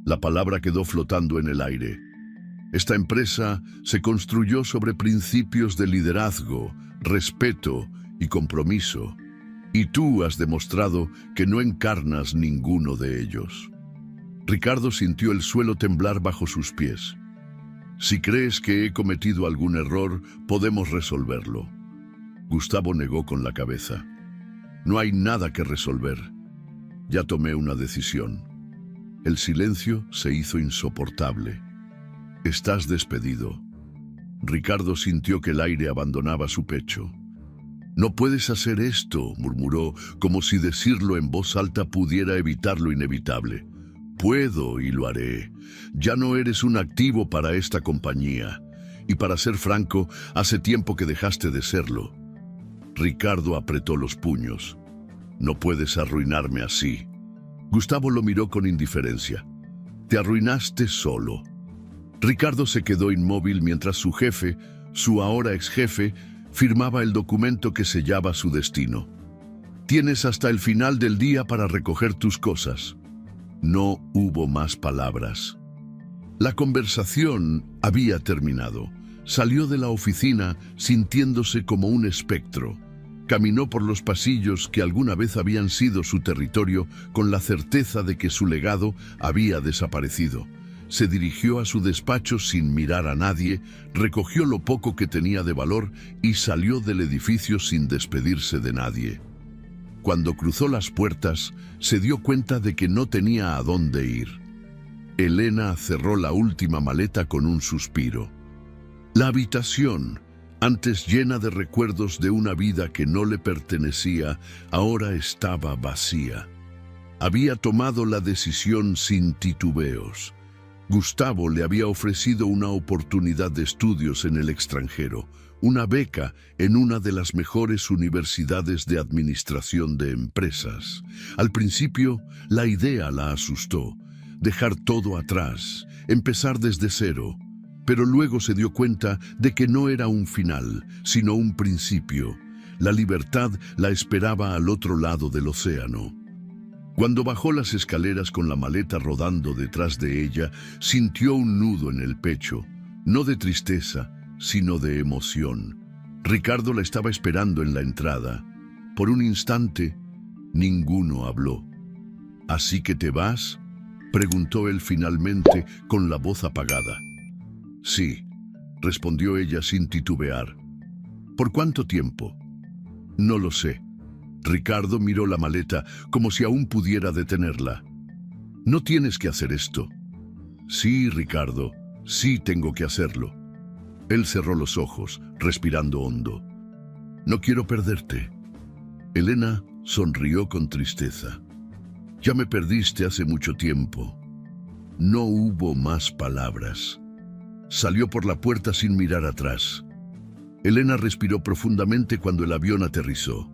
La palabra quedó flotando en el aire. Esta empresa se construyó sobre principios de liderazgo, respeto y compromiso. Y tú has demostrado que no encarnas ninguno de ellos. Ricardo sintió el suelo temblar bajo sus pies. Si crees que he cometido algún error, podemos resolverlo. Gustavo negó con la cabeza. No hay nada que resolver. Ya tomé una decisión. El silencio se hizo insoportable. Estás despedido. Ricardo sintió que el aire abandonaba su pecho. No puedes hacer esto, murmuró, como si decirlo en voz alta pudiera evitar lo inevitable. Puedo y lo haré. Ya no eres un activo para esta compañía. Y para ser franco, hace tiempo que dejaste de serlo. Ricardo apretó los puños. No puedes arruinarme así. Gustavo lo miró con indiferencia. Te arruinaste solo. Ricardo se quedó inmóvil mientras su jefe, su ahora ex jefe, firmaba el documento que sellaba su destino. Tienes hasta el final del día para recoger tus cosas. No hubo más palabras. La conversación había terminado. Salió de la oficina sintiéndose como un espectro. Caminó por los pasillos que alguna vez habían sido su territorio con la certeza de que su legado había desaparecido. Se dirigió a su despacho sin mirar a nadie, recogió lo poco que tenía de valor y salió del edificio sin despedirse de nadie. Cuando cruzó las puertas, se dio cuenta de que no tenía a dónde ir. Elena cerró la última maleta con un suspiro. La habitación, antes llena de recuerdos de una vida que no le pertenecía, ahora estaba vacía. Había tomado la decisión sin titubeos. Gustavo le había ofrecido una oportunidad de estudios en el extranjero, una beca en una de las mejores universidades de administración de empresas. Al principio, la idea la asustó, dejar todo atrás, empezar desde cero, pero luego se dio cuenta de que no era un final, sino un principio. La libertad la esperaba al otro lado del océano. Cuando bajó las escaleras con la maleta rodando detrás de ella, sintió un nudo en el pecho, no de tristeza, sino de emoción. Ricardo la estaba esperando en la entrada. Por un instante, ninguno habló. ¿Así que te vas?, preguntó él finalmente con la voz apagada. Sí, respondió ella sin titubear. ¿Por cuánto tiempo? No lo sé. Ricardo miró la maleta como si aún pudiera detenerla. No tienes que hacer esto. Sí, Ricardo, sí tengo que hacerlo. Él cerró los ojos, respirando hondo. No quiero perderte. Elena sonrió con tristeza. Ya me perdiste hace mucho tiempo. No hubo más palabras. Salió por la puerta sin mirar atrás. Elena respiró profundamente cuando el avión aterrizó.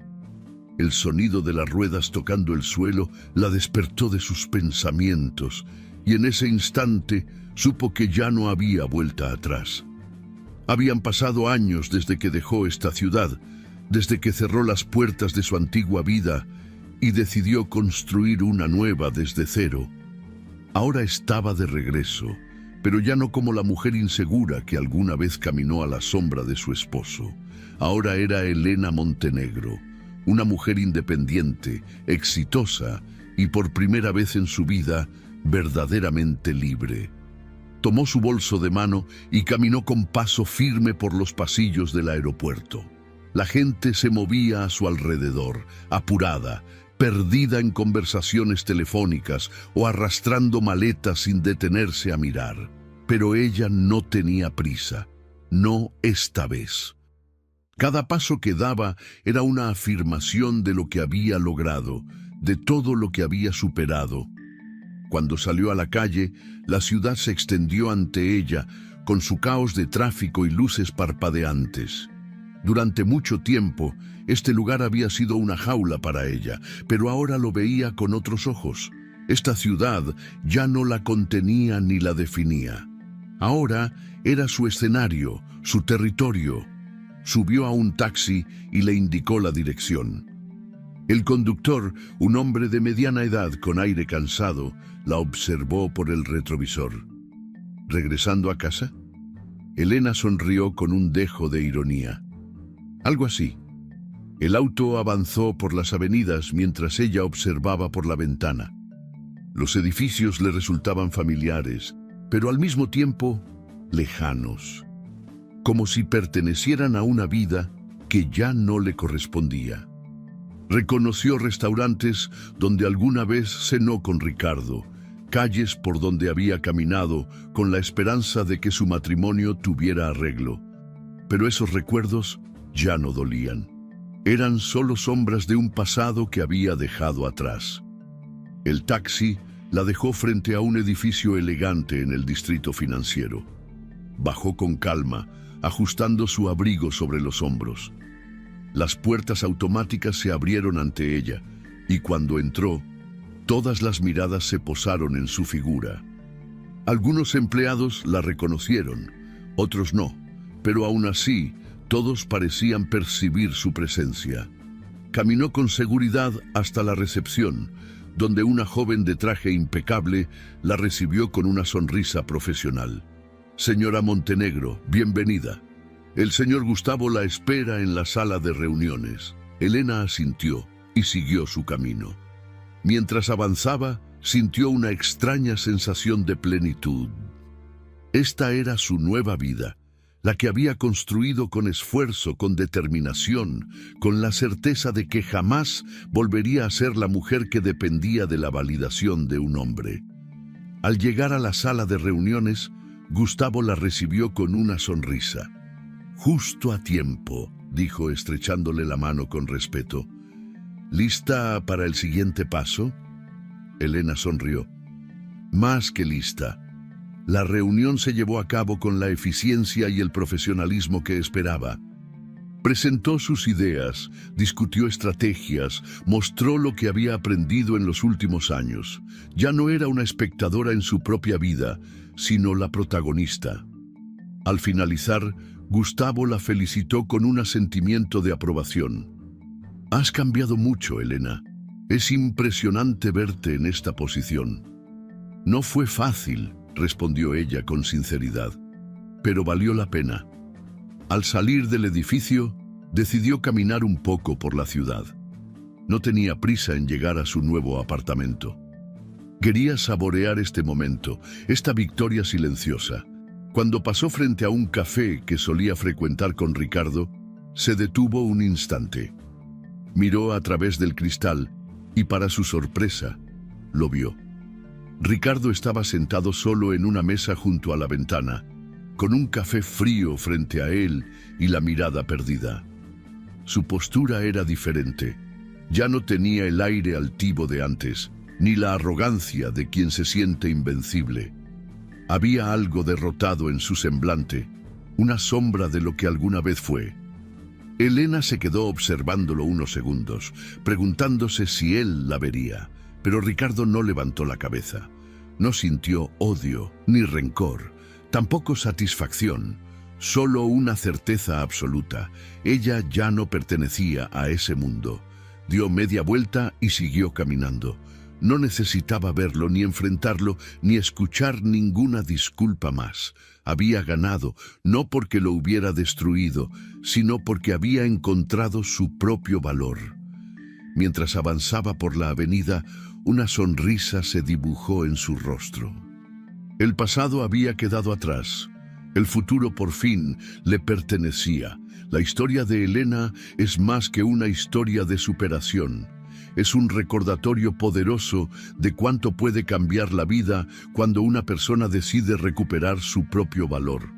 El sonido de las ruedas tocando el suelo la despertó de sus pensamientos, y en ese instante supo que ya no había vuelta atrás. Habían pasado años desde que dejó esta ciudad, desde que cerró las puertas de su antigua vida y decidió construir una nueva desde cero. Ahora estaba de regreso, pero ya no como la mujer insegura que alguna vez caminó a la sombra de su esposo. Ahora era Elena Montenegro, una mujer independiente, exitosa y por primera vez en su vida verdaderamente libre. Tomó su bolso de mano y caminó con paso firme por los pasillos del aeropuerto. La gente se movía a su alrededor, apurada, perdida en conversaciones telefónicas o arrastrando maletas sin detenerse a mirar. Pero ella no tenía prisa, no esta vez. Cada paso que daba era una afirmación de lo que había logrado, de todo lo que había superado. Cuando salió a la calle, la ciudad se extendió ante ella, con su caos de tráfico y luces parpadeantes. Durante mucho tiempo, este lugar había sido una jaula para ella, pero ahora lo veía con otros ojos. Esta ciudad ya no la contenía ni la definía. Ahora era su escenario, su territorio. Subió a un taxi y le indicó la dirección. El conductor, un hombre de mediana edad con aire cansado, la observó por el retrovisor. ¿Regresando a casa? Elena sonrió con un dejo de ironía. Algo así. El auto avanzó por las avenidas mientras ella observaba por la ventana. Los edificios le resultaban familiares, pero al mismo tiempo lejanos, como si pertenecieran a una vida que ya no le correspondía. Reconoció restaurantes donde alguna vez cenó con Ricardo, calles por donde había caminado con la esperanza de que su matrimonio tuviera arreglo. Pero esos recuerdos ya no dolían. Eran solo sombras de un pasado que había dejado atrás. El taxi la dejó frente a un edificio elegante en el distrito financiero. Bajó con calma, ajustando su abrigo sobre los hombros. Las puertas automáticas se abrieron ante ella, y cuando entró, todas las miradas se posaron en su figura. Algunos empleados la reconocieron, otros no, pero aún así, todos parecían percibir su presencia. Caminó con seguridad hasta la recepción, donde una joven de traje impecable la recibió con una sonrisa profesional. Señora Montenegro, bienvenida. El señor Gustavo la espera en la sala de reuniones. Elena asintió y siguió su camino. Mientras avanzaba, sintió una extraña sensación de plenitud. Esta era su nueva vida, la que había construido con esfuerzo, con determinación, con la certeza de que jamás volvería a ser la mujer que dependía de la validación de un hombre. Al llegar a la sala de reuniones, Gustavo la recibió con una sonrisa. «Justo a tiempo», dijo estrechándole la mano con respeto. «¿Lista para el siguiente paso?» Elena sonrió. «Más que lista». La reunión se llevó a cabo con la eficiencia y el profesionalismo que esperaba. Presentó sus ideas, discutió estrategias, mostró lo que había aprendido en los últimos años. Ya no era una espectadora en su propia vida, sino la protagonista. Al finalizar, Gustavo la felicitó con un asentimiento de aprobación. «Has cambiado mucho, Elena. Es impresionante verte en esta posición». «No fue fácil», respondió ella con sinceridad, «pero valió la pena». Al salir del edificio, decidió caminar un poco por la ciudad. No tenía prisa en llegar a su nuevo apartamento. Quería saborear este momento, esta victoria silenciosa. Cuando pasó frente a un café que solía frecuentar con Ricardo, se detuvo un instante. Miró a través del cristal y, para su sorpresa, lo vio. Ricardo estaba sentado solo en una mesa junto a la ventana, con un café frío frente a él y la mirada perdida. Su postura era diferente. Ya no tenía el aire altivo de antes, ni la arrogancia de quien se siente invencible. Había algo derrotado en su semblante, una sombra de lo que alguna vez fue. Elena se quedó observándolo unos segundos, preguntándose si él la vería, pero Ricardo no levantó la cabeza. No sintió odio ni rencor, tampoco satisfacción, solo una certeza absoluta. Ella ya no pertenecía a ese mundo. Dio media vuelta y siguió caminando. No necesitaba verlo, ni enfrentarlo, ni escuchar ninguna disculpa más. Había ganado, no porque lo hubiera destruido, sino porque había encontrado su propio valor. Mientras avanzaba por la avenida, una sonrisa se dibujó en su rostro. El pasado había quedado atrás. El futuro por fin le pertenecía. La historia de Elena es más que una historia de superación. Es un recordatorio poderoso de cuánto puede cambiar la vida cuando una persona decide recuperar su propio valor.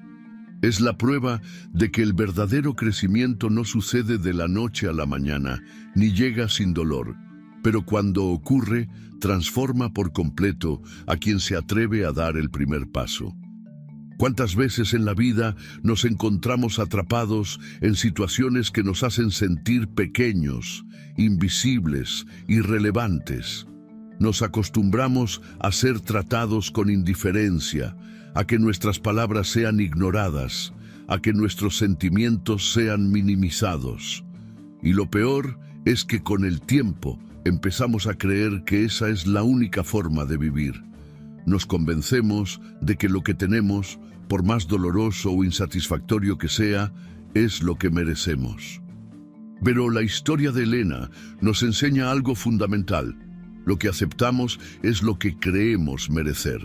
Es la prueba de que el verdadero crecimiento no sucede de la noche a la mañana, ni llega sin dolor, pero cuando ocurre, transforma por completo a quien se atreve a dar el primer paso. ¿Cuántas veces en la vida nos encontramos atrapados en situaciones que nos hacen sentir pequeños, invisibles, irrelevantes? Nos acostumbramos a ser tratados con indiferencia, a que nuestras palabras sean ignoradas, a que nuestros sentimientos sean minimizados. Y lo peor es que con el tiempo empezamos a creer que esa es la única forma de vivir. Nos convencemos de que lo que tenemos, por más doloroso o insatisfactorio que sea, es lo que merecemos. Pero la historia de Elena nos enseña algo fundamental. Lo que aceptamos es lo que creemos merecer.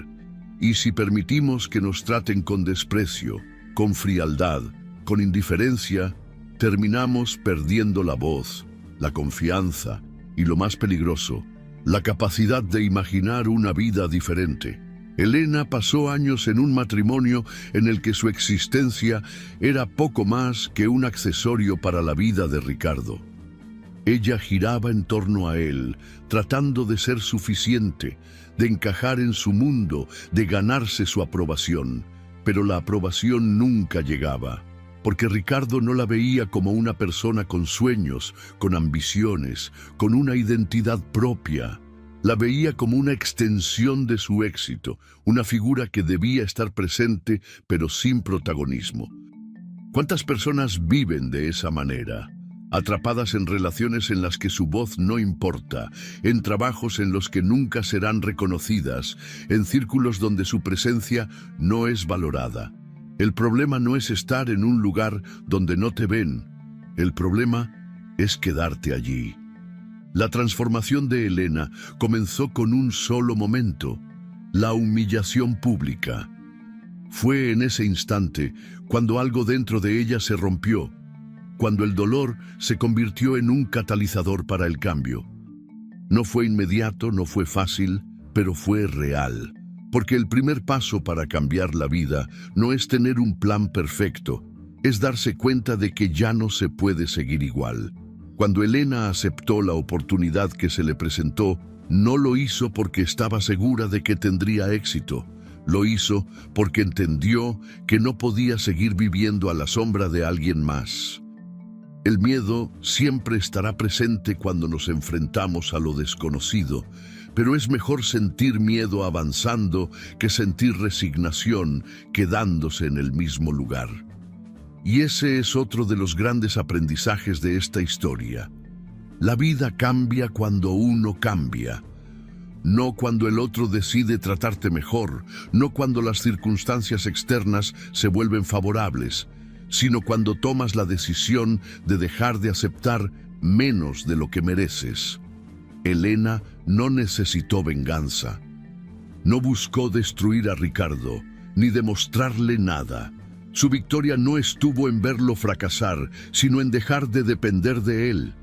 Y si permitimos que nos traten con desprecio, con frialdad, con indiferencia, terminamos perdiendo la voz, la confianza y, lo más peligroso, la capacidad de imaginar una vida diferente. Elena pasó años en un matrimonio en el que su existencia era poco más que un accesorio para la vida de Ricardo. Ella giraba en torno a él, tratando de ser suficiente, de encajar en su mundo, de ganarse su aprobación. Pero la aprobación nunca llegaba, porque Ricardo no la veía como una persona con sueños, con ambiciones, con una identidad propia. La veía como una extensión de su éxito, una figura que debía estar presente, pero sin protagonismo. ¿Cuántas personas viven de esa manera? Atrapadas en relaciones en las que su voz no importa, en trabajos en los que nunca serán reconocidas, en círculos donde su presencia no es valorada. El problema no es estar en un lugar donde no te ven. El problema es quedarte allí. La transformación de Elena comenzó con un solo momento: la humillación pública. Fue en ese instante cuando algo dentro de ella se rompió, cuando el dolor se convirtió en un catalizador para el cambio. No fue inmediato, no fue fácil, pero fue real. Porque el primer paso para cambiar la vida no es tener un plan perfecto, es darse cuenta de que ya no se puede seguir igual. Cuando Elena aceptó la oportunidad que se le presentó, no lo hizo porque estaba segura de que tendría éxito. Lo hizo porque entendió que no podía seguir viviendo a la sombra de alguien más. El miedo siempre estará presente cuando nos enfrentamos a lo desconocido, pero es mejor sentir miedo avanzando que sentir resignación quedándose en el mismo lugar. Y ese es otro de los grandes aprendizajes de esta historia. La vida cambia cuando uno cambia. No cuando el otro decide tratarte mejor, no cuando las circunstancias externas se vuelven favorables, sino cuando tomas la decisión de dejar de aceptar menos de lo que mereces. Elena no necesitó venganza. No buscó destruir a Ricardo, ni demostrarle nada. Su victoria no estuvo en verlo fracasar, sino en dejar de depender de él,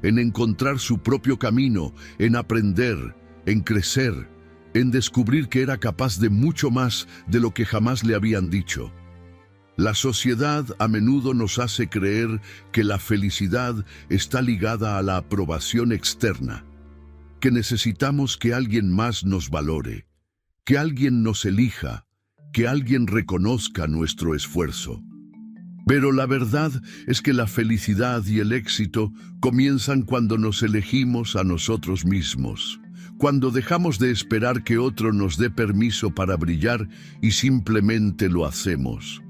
en encontrar su propio camino, en aprender, en crecer, en descubrir que era capaz de mucho más de lo que jamás le habían dicho. La sociedad a menudo nos hace creer que la felicidad está ligada a la aprobación externa, que necesitamos que alguien más nos valore, que alguien nos elija, que alguien reconozca nuestro esfuerzo. Pero la verdad es que la felicidad y el éxito comienzan cuando nos elegimos a nosotros mismos, cuando dejamos de esperar que otro nos dé permiso para brillar y simplemente lo hacemos.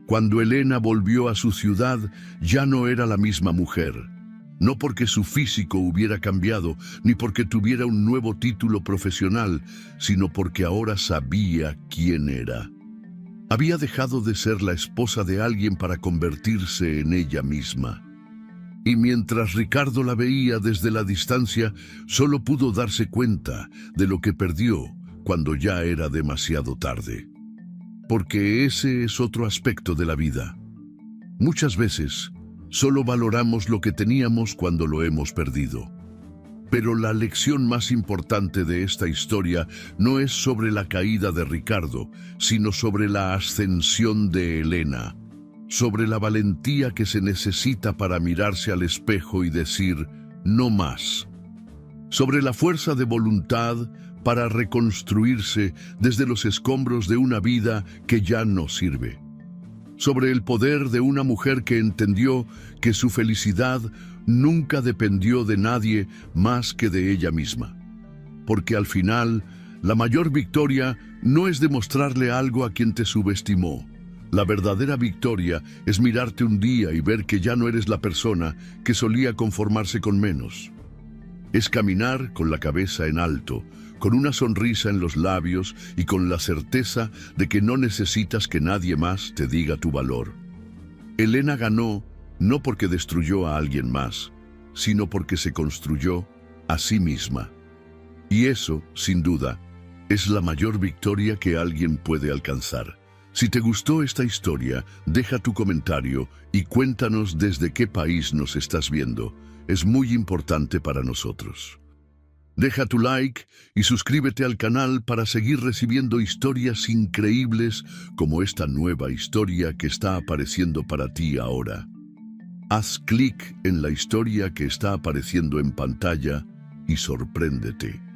Cuando Elena volvió a su ciudad, ya no era la misma mujer. No porque su físico hubiera cambiado, ni porque tuviera un nuevo título profesional, sino porque ahora sabía quién era. Había dejado de ser la esposa de alguien para convertirse en ella misma. Y mientras Ricardo la veía desde la distancia, solo pudo darse cuenta de lo que perdió cuando ya era demasiado tarde. Porque ese es otro aspecto de la vida. Muchas veces, solo valoramos lo que teníamos cuando lo hemos perdido. Pero la lección más importante de esta historia no es sobre la caída de Ricardo, sino sobre la ascensión de Elena, sobre la valentía que se necesita para mirarse al espejo y decir, no más, sobre la fuerza de voluntad para reconstruirse desde los escombros de una vida que ya no sirve, sobre el poder de una mujer que entendió que su felicidad nunca dependió de nadie más que de ella misma. Porque al final, la mayor victoria no es demostrarle algo a quien te subestimó, La verdadera victoria es mirarte un día y ver que ya no eres la persona que solía conformarse con menos. Es caminar con la cabeza en alto, con una sonrisa en los labios y con la certeza de que no necesitas que nadie más te diga tu valor. Elena ganó no porque destruyó a alguien más, sino porque se construyó a sí misma. Y eso, sin duda, es la mayor victoria que alguien puede alcanzar. Si te gustó esta historia, deja tu comentario y cuéntanos desde qué país nos estás viendo. Es muy importante para nosotros. Deja tu like y suscríbete al canal para seguir recibiendo historias increíbles como esta nueva historia que está apareciendo para ti ahora. Haz clic en la historia que está apareciendo en pantalla y sorpréndete.